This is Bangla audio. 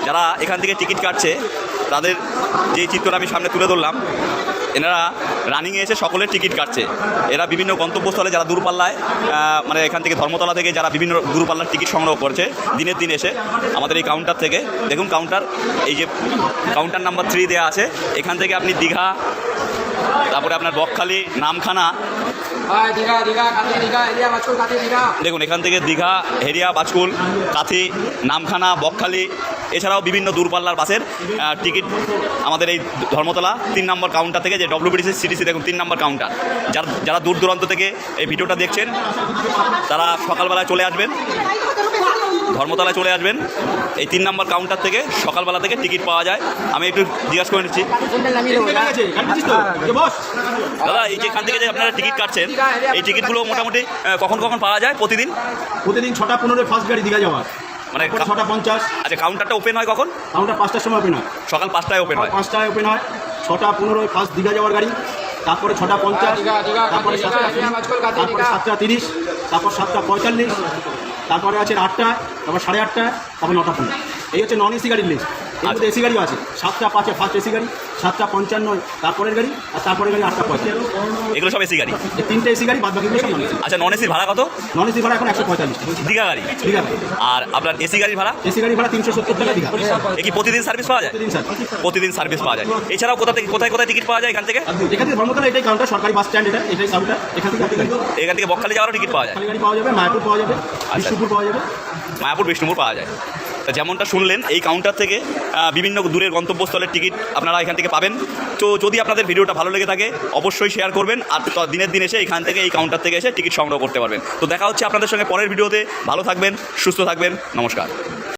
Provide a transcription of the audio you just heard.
যারা এখান থেকে টিকিট কাটছে তাদের যে চিত্রটা আমি সামনে তুলে ধরলাম, এনারা রানিংয়ে এসে সকলের টিকিট কাটছে। এরা বিভিন্ন গন্তব্যস্থলে যারা দূরপাল্লায় মানে এখান থেকে ধর্মতলা থেকে যারা বিভিন্ন দূরপাল্লার টিকিট সংগ্রহ করছে দিনের দিন এসে আমাদের এই কাউন্টার থেকে, দেখুন কাউন্টার, এই যে কাউন্টার নাম্বার 3 দেওয়া আছে, এখান থেকে আপনি দীঘা, তারপরে আপনার বকখালি, নামখানা, দেখুন এখান থেকে দীঘা, হেরিয়া, বাজকুল, কাথি, নামখানা, বকখালি, এছাড়াও বিভিন্ন দূরপাল্লার বাসের টিকিট আমাদের এই ধর্মতলা 3 নম্বর কাউন্টার থেকে, যে ডব্লিউবিটিসি সিটিসি দেখুন 3 নম্বর কাউন্টার। যারা দূর দূরান্ত থেকে এই ভিডিওটা দেখছেন তারা সকালবেলায় চলে আসবেন, ধর্মতলায় চলে আসবেন। এই 3 নম্বর কাউন্টার থেকে সকালবেলা থেকে টিকিট পাওয়া যায়। আমি একটু জিজ্ঞাসা করে নিচ্ছি, দাদা এই যে এখান থেকে যে আপনারা টিকিট কাটছেন, এই টিকিটগুলো মোটামুটি কখন কখন পাওয়া যায়? প্রতিদিন 6টা 15 ফার্স্ট গাড়ি দীঘা যাওয়ার, মানে 6টা 50। আচ্ছা, কাউন্টারটা ওপেন হয় কখন? কাউন্টার 5টার সময় ওপেন হয়, সকাল 5টায় ওপেন হয়। 5টায় ওপেন হয়। 6টা 15 ফার্স্ট দীঘা যাওয়ার গাড়ি, তারপরে 6টা 50, তারপরে 7টা 30, তারপর 7টা 45, তারপরে আছে 8টা, তারপর 8:30, তারপর 9টা 15। এই হচ্ছে নন এসি গাড়ির লিস্ট। এর মধ্যে এসি গাড়িও আছে, 7টা 5 ফার্স্ট এসি গাড়ি, 7টা 55 তারপরের গাড়ি, আর তারপরের গাড়ি 8টা 45। এগুলো সব এসি গাড়ি? এই 3টে এসি গাড়ি, বাদ বাকিগুলো সব নন এসি। আচ্ছা, নন এসির ভাড়া কত? নন এসি ভাড়া এখন 145 দীঘা গাড়ি। দীঘা গাড়ি। আর আপনার এসি গাড়ির ভাড়া? এসি গাড়ি ভাড়া 370 টাকা দীঘা। এ কি প্রতিদিন সার্ভিস পাওয়া যায়? প্রতিদিন স্যার, প্রতিদিন সার্ভিস পাওয়া যায়। এছাড়াও কোথায় কোথায় টিকিট পাওয়া যায় এখান থেকে? এখান থেকে ধর্মতলা এটাই কাউন্টার, সরকারি বাস স্ট্যান্ড এটাই কাউন্টার। এখান থেকে এখান থেকে বকখালি যাওয়ারও টিকিট পাওয়া যায়? গাড়ি পাওয়া যাবে, মায়াপুর পাওয়া যাবে, বিষ্ণুপুর পাওয়া যাবে। মায়াপুর, বিষ্ণুপুর পাওয়া যায়। তা যেমনটা শুনলেন, এই কাউন্টার থেকে বিভিন্ন দূরের গন্তব্যস্থলের টিকিট আপনারা এখান থেকে পাবেন। তো যদি আপনাদের ভিডিওটা ভালো লেগে থাকে অবশ্যই শেয়ার করবেন, আর দিনের দিন এসে এখান থেকে এই কাউন্টার থেকে এসে টিকিট সংগ্রহ করতে পারবেন। তো দেখা হচ্ছে আপনাদের সঙ্গে পরের ভিডিওতে। ভালো থাকবেন, সুস্থ থাকবেন, নমস্কার।